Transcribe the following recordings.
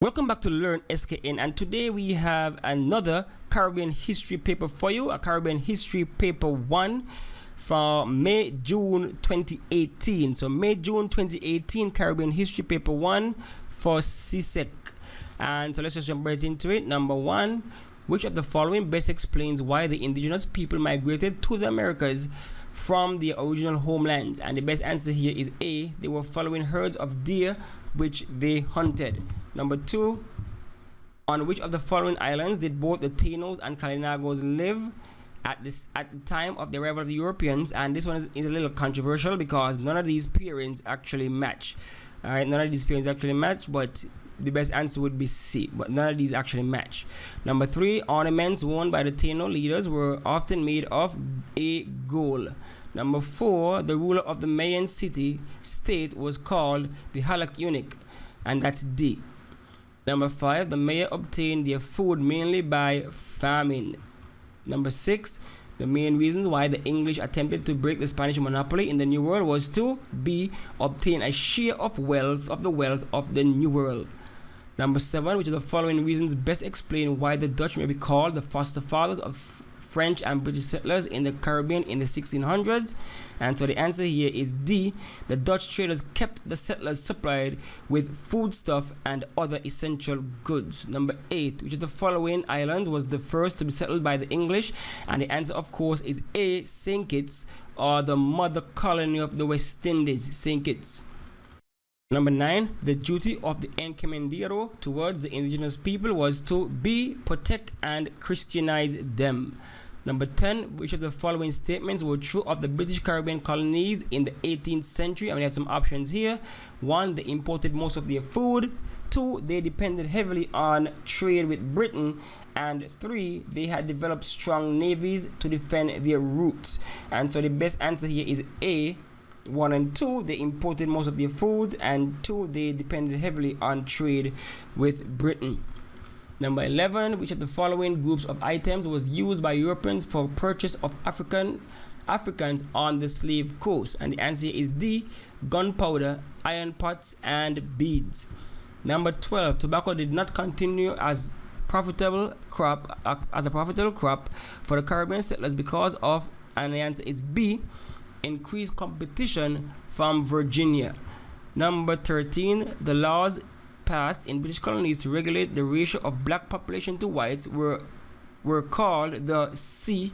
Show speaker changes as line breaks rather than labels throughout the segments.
Welcome back to Learn SKN, and today we have another Caribbean history paper for you, a Caribbean history paper 1 for May-June 2018. So May-June 2018 Caribbean history paper 1 for CSEC. And so let's just jump right into it. Number 1, which of the following best explains why the indigenous people migrated to the Americas from their original homelands? And the best answer here is A. They were following herds of deer which they hunted. Number 2, on which of the following islands did both the Tainos and Kalinagos live at the time of the arrival of the Europeans? And this one is a little controversial because none of these pairings actually match. All right, none of these pairings actually match, but the best answer would be C, but none of these actually match. Number 3, ornaments worn by the Taino leaders were often made of a gold. Number 4, the ruler of the Mayan state was called the Halak eunuch, and that's D. Number 5, the Maya obtained their food mainly by famine. Number 6, the main reasons why the English attempted to break the Spanish monopoly in the New World was to B. obtain a share of the wealth of the New World. Number 7, which of the following reasons best explain why the Dutch may be called the foster fathers of French and British settlers in the Caribbean in the 1600s? And so the answer here is D. The Dutch traders kept the settlers supplied with foodstuff and other essential goods. Number 8, which of the following island was the first to be settled by the English? And the answer, of course, is A. St. Kitts, or the mother colony of the West Indies, St. Kitts. Number 9, the duty of the encomendero towards the indigenous people was to B. protect and Christianize them. Number 10, which of the following statements were true of the British Caribbean colonies in the 18th century? And we have some options here. 1, they imported most of their food. 2, they depended heavily on trade with Britain. And 3, they had developed strong navies to defend their routes. And so the best answer here is A. 1 and 2, they imported most of their food, and 2, they depended heavily on trade with Britain. Number 11, which of the following groups of items was used by Europeans for purchase of Africans on the slave coast? And the answer is D. gunpowder, iron pots, and beads. Number 12, tobacco did not continue as a profitable crop for the Caribbean settlers because of, and the answer is B. increased competition from Virginia. Number 13, the laws passed in British colonies to regulate the ratio of black population to whites were called the C.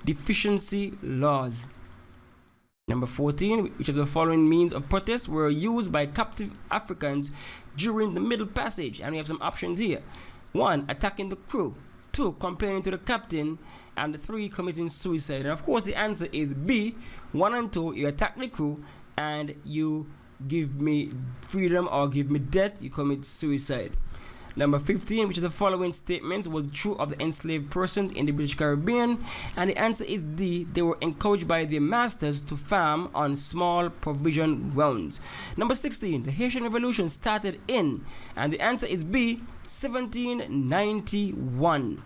deficiency laws. Number 14, which of the following means of protest were used by captive Africans during the Middle Passage? And we have some options here. 1, attacking the crew. 2, complaining to the captain. And 3, committing suicide. And of course the answer is B. 1 and 2, you attack the crew and you give me freedom or give me death, you commit suicide. Number 15, which of the following statements was true of the enslaved persons in the British Caribbean? And the answer is D. They were encouraged by their masters to farm on small provision grounds. Number 16, the Haitian Revolution started in, and the answer is B. 1791.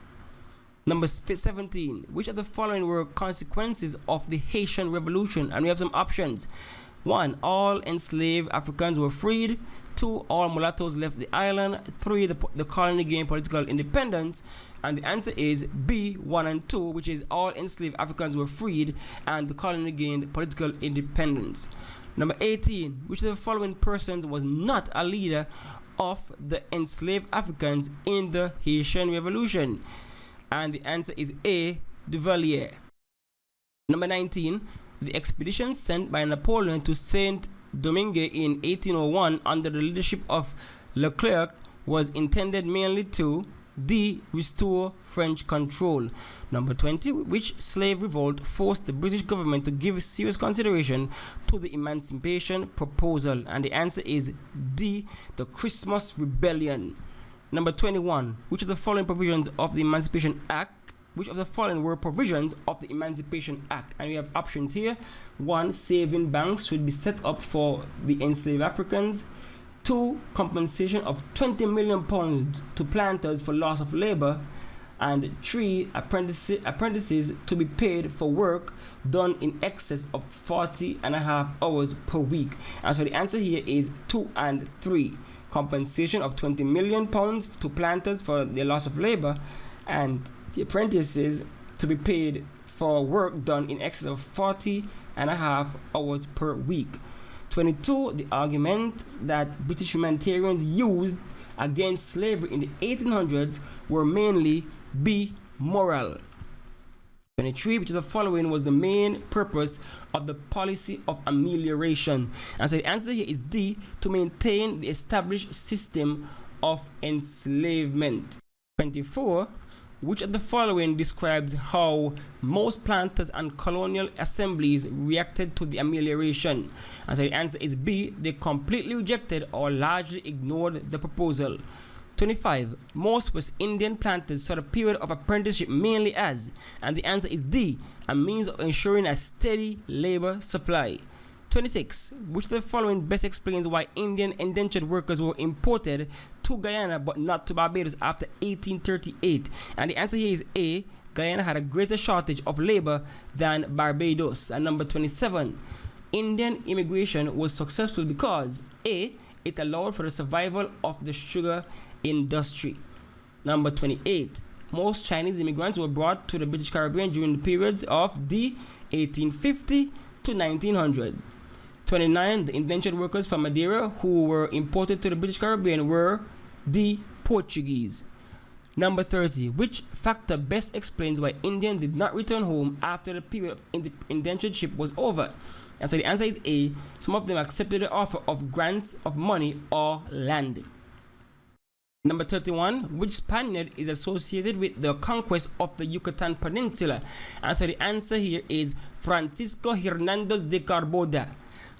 Number 17, which of the following were consequences of the Haitian Revolution? And we have some options. 1, all enslaved Africans were freed. 2, all mulattoes left the island. 3, the colony gained political independence. And the answer is B. 1 and 2, which is all enslaved Africans were freed and the colony gained political independence. Number 18, which of the following persons was not a leader of the enslaved Africans in the Haitian Revolution? And the answer is A. Duvalier. Number 19, the expedition sent by Napoleon to Saint Domingue in 1801 under the leadership of Leclerc was intended mainly to D. restore French control. Number 20, which slave revolt forced the British government to give serious consideration to the emancipation proposal? And the answer is D. the Christmas Rebellion. Number 21, which of the following provisions of the Emancipation Act? Which of the following were provisions of the Emancipation Act? And we have options here. 1, saving banks should be set up for the enslaved Africans. 2, compensation of £20 million to planters for loss of labor. And 3, apprentices to be paid for work done in excess of 40.5 hours per week. And so the answer here is 2 and 3. compensation of £20 million to planters for their loss of labor, and the apprentices to be paid for work done in excess of 40.5 hours per week. 22. The argument that British humanitarians used against slavery in the 1800s were mainly B. moral. 23, which is the following was the main purpose of the policy of amelioration. And so the answer here is D, to maintain the established system of enslavement. 24, which of the following describes how most planters and colonial assemblies reacted to the amelioration? And so the answer is B, they completely rejected or largely ignored the proposal. 25. Most West Indian planters saw the period of apprenticeship mainly as, and the answer is D, a means of ensuring a steady labor supply. 26. Which of the following best explains why Indian indentured workers were imported to Guyana but not to Barbados after 1838? And the answer here is A, Guyana had a greater shortage of labor than Barbados. And number 27. Indian immigration was successful because A, it allowed for the survival of the sugar industry. Number 28. Most Chinese immigrants were brought to the British Caribbean during the periods of D. 1850 to 1900. 29. The indentured workers from Madeira who were imported to the British Caribbean were D. Portuguese. Number 30. Which factor best explains why Indians did not return home after the period of indentureship was over? And so the answer is A. Some of them accepted the offer of grants of money or land. Number 31, which Spaniard is associated with the conquest of the Yucatan Peninsula? And so the answer here is Francisco Hernandez de Carboda.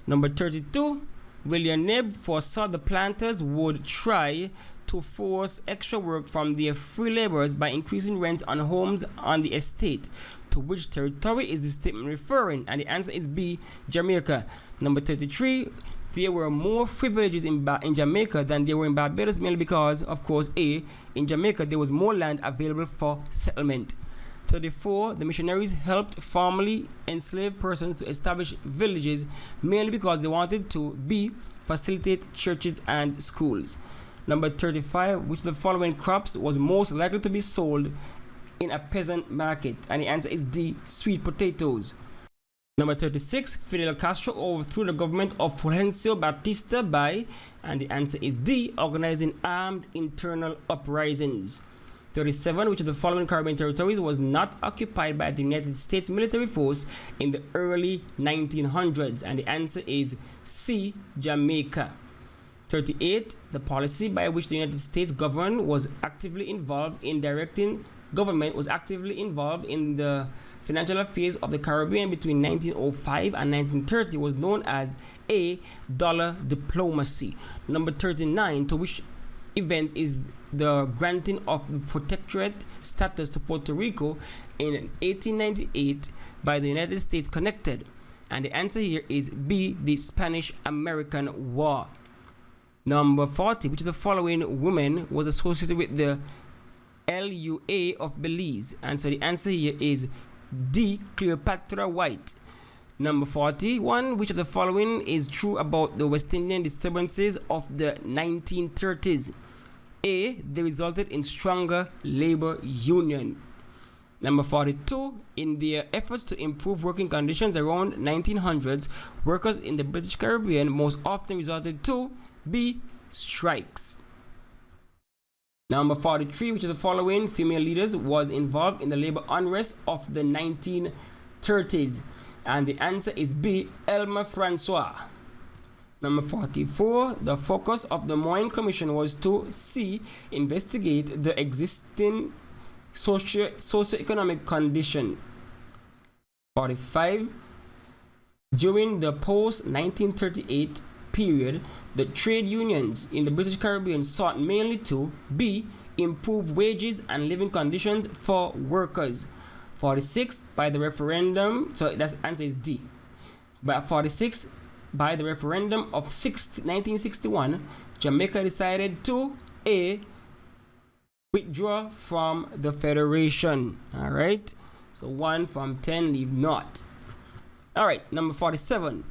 Number 32, Villeneuve foresaw the planters would try to force extra work from their free laborers by increasing rents on homes on the estate. To which territory is this statement referring? And the answer is B, Jamaica. Number 33, there were more free villages in Jamaica than there were in Barbados, mainly because, of course, A, in Jamaica there was more land available for settlement. 34, the missionaries helped formerly enslaved persons to establish villages, mainly because they wanted to B, facilitate churches and schools. Number 35, which of the following crops was most likely to be sold in a peasant market? And the answer is D, sweet potatoes. Number 36, Fidel Castro overthrew the government of Fulgencio Batista by, and the answer is D, organizing armed internal uprisings. 37, which of the following Caribbean territories was not occupied by the United States military force in the early 1900s? And the answer is C, Jamaica. 38, the policy by which the United States government was actively involved in the financial affairs of the Caribbean between 1905 and 1930 was known as A, dollar diplomacy. Number 39, to which event is the granting of the protectorate status to Puerto Rico in 1898 by the United States connected? And the answer here is B, the Spanish-American War. Number 40, which of the following women was associated with the LUA of Belize? And so the answer here is D, Cleopatra White. Number 41, which of the following is true about the West Indian disturbances of the 1930s? A, they resulted in stronger labor union. Number 42, in their efforts to improve working conditions around 1900s, workers in the British Caribbean most often resorted to B, strikes. Number 43, which of the following female leaders was involved in the labor unrest of the 1930s? And the answer is B, Elmer Francois. Number 44, the focus of the Moyne Commission was to C, investigate the existing socio-economic condition. 45, during the post-1938 period, the trade unions in the British Caribbean sought mainly to B, improve wages and living conditions for workers. 46, by the referendum, so that's answer is D. By 46, by the referendum of 1961, Jamaica decided to A, withdraw from the Federation. All right, so 1 from 10 leave not. All right, number 47.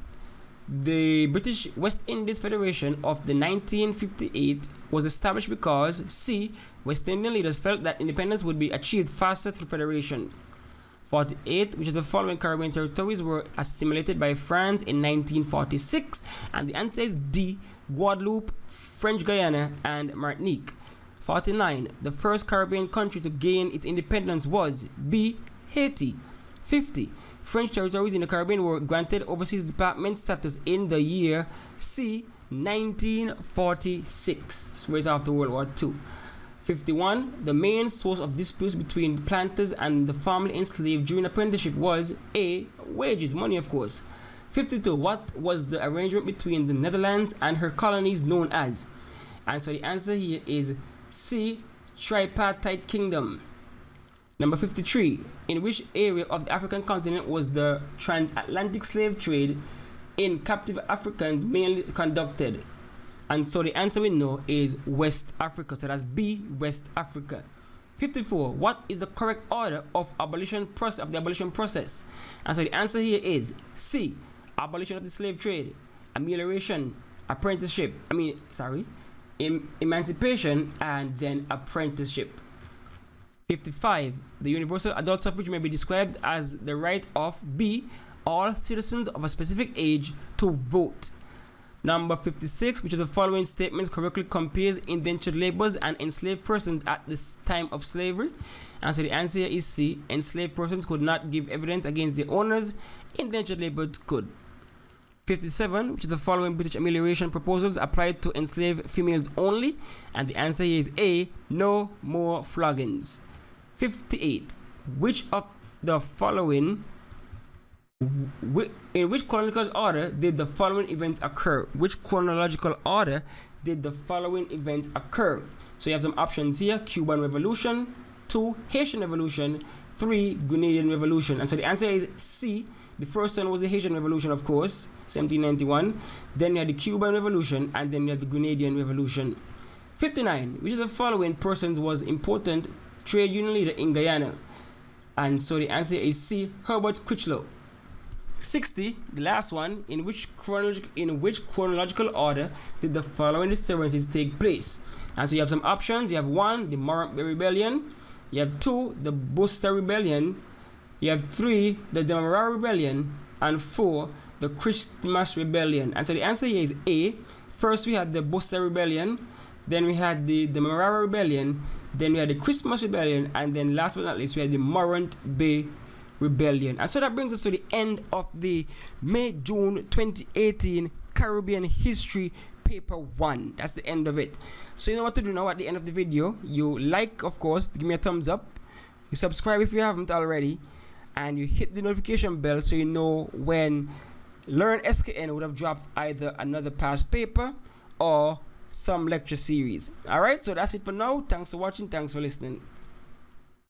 The British West Indies Federation of the 1958 was established because C. West Indian leaders felt that independence would be achieved faster through federation. 48, which of the following Caribbean territories were assimilated by France in 1946? And the answer is D. Guadeloupe, French Guiana, and Martinique. 49, the first Caribbean country to gain its independence was B. Haiti. 50, French territories in the Caribbean were granted overseas department status in the year C. 1946, right after World War II. 51, the main source of disputes between planters and the formerly enslaved during apprenticeship was A. Wages, money of course. 52, what was the arrangement between the Netherlands and her colonies known as? And so the answer here is C. Tripartite Kingdom. Number 53, in which area of the African continent was the transatlantic slave trade in captive Africans mainly conducted? And so the answer we know is West Africa. So that's B, West Africa. 54, what is the correct order of the abolition process? And so the answer here is C, abolition of the slave trade, amelioration, emancipation, and then apprenticeship. 55, the universal adult suffrage may be described as the right of B, all citizens of a specific age to vote. Number 56, which of the following statements correctly compares indentured laborers and enslaved persons at this time of slavery? And so the answer is C, enslaved persons could not give evidence against their owners, indentured laborers could. 57, which of the following British amelioration proposals applied to enslaved females only? And the answer here is A, no more floggings. 58, which of the following in which chronological order did the following events occur? Which chronological order did the following events occur? So you have some options here: Cuban Revolution, 2, Haitian Revolution, 3, Grenadian Revolution. And so the answer is C. The first one was the Haitian Revolution, of course, 1791. Then you had the Cuban Revolution, and then you had the Grenadian Revolution. 59, which of the following persons was important trade union leader in Guyana? And so the answer is C, Herbert Critchlow. 60, the last one, in which chronological order did the following disturbances take place? And so you have some options. You have 1, the Morant Bay Rebellion. You have 2, the Buster Rebellion. You have 3, the Demerara Rebellion. And 4, the Christmas Rebellion. And so the answer here is A. First we had the Buster Rebellion. Then we had the Demerara Rebellion. Then we had the Christmas Rebellion. And then last but not least we had the Morant Bay Rebellion. And so that brings us to the end of the May-June 2018 Caribbean History Paper 1. That's the end of it. So you know what to do now at the end of the video. You like, of course, give me a thumbs up. You subscribe if you haven't already. And you hit the notification bell so you know when Learn SKN would have dropped either another past paper or some lecture series. Alright, so that's it for now. Thanks for watching. Thanks for listening.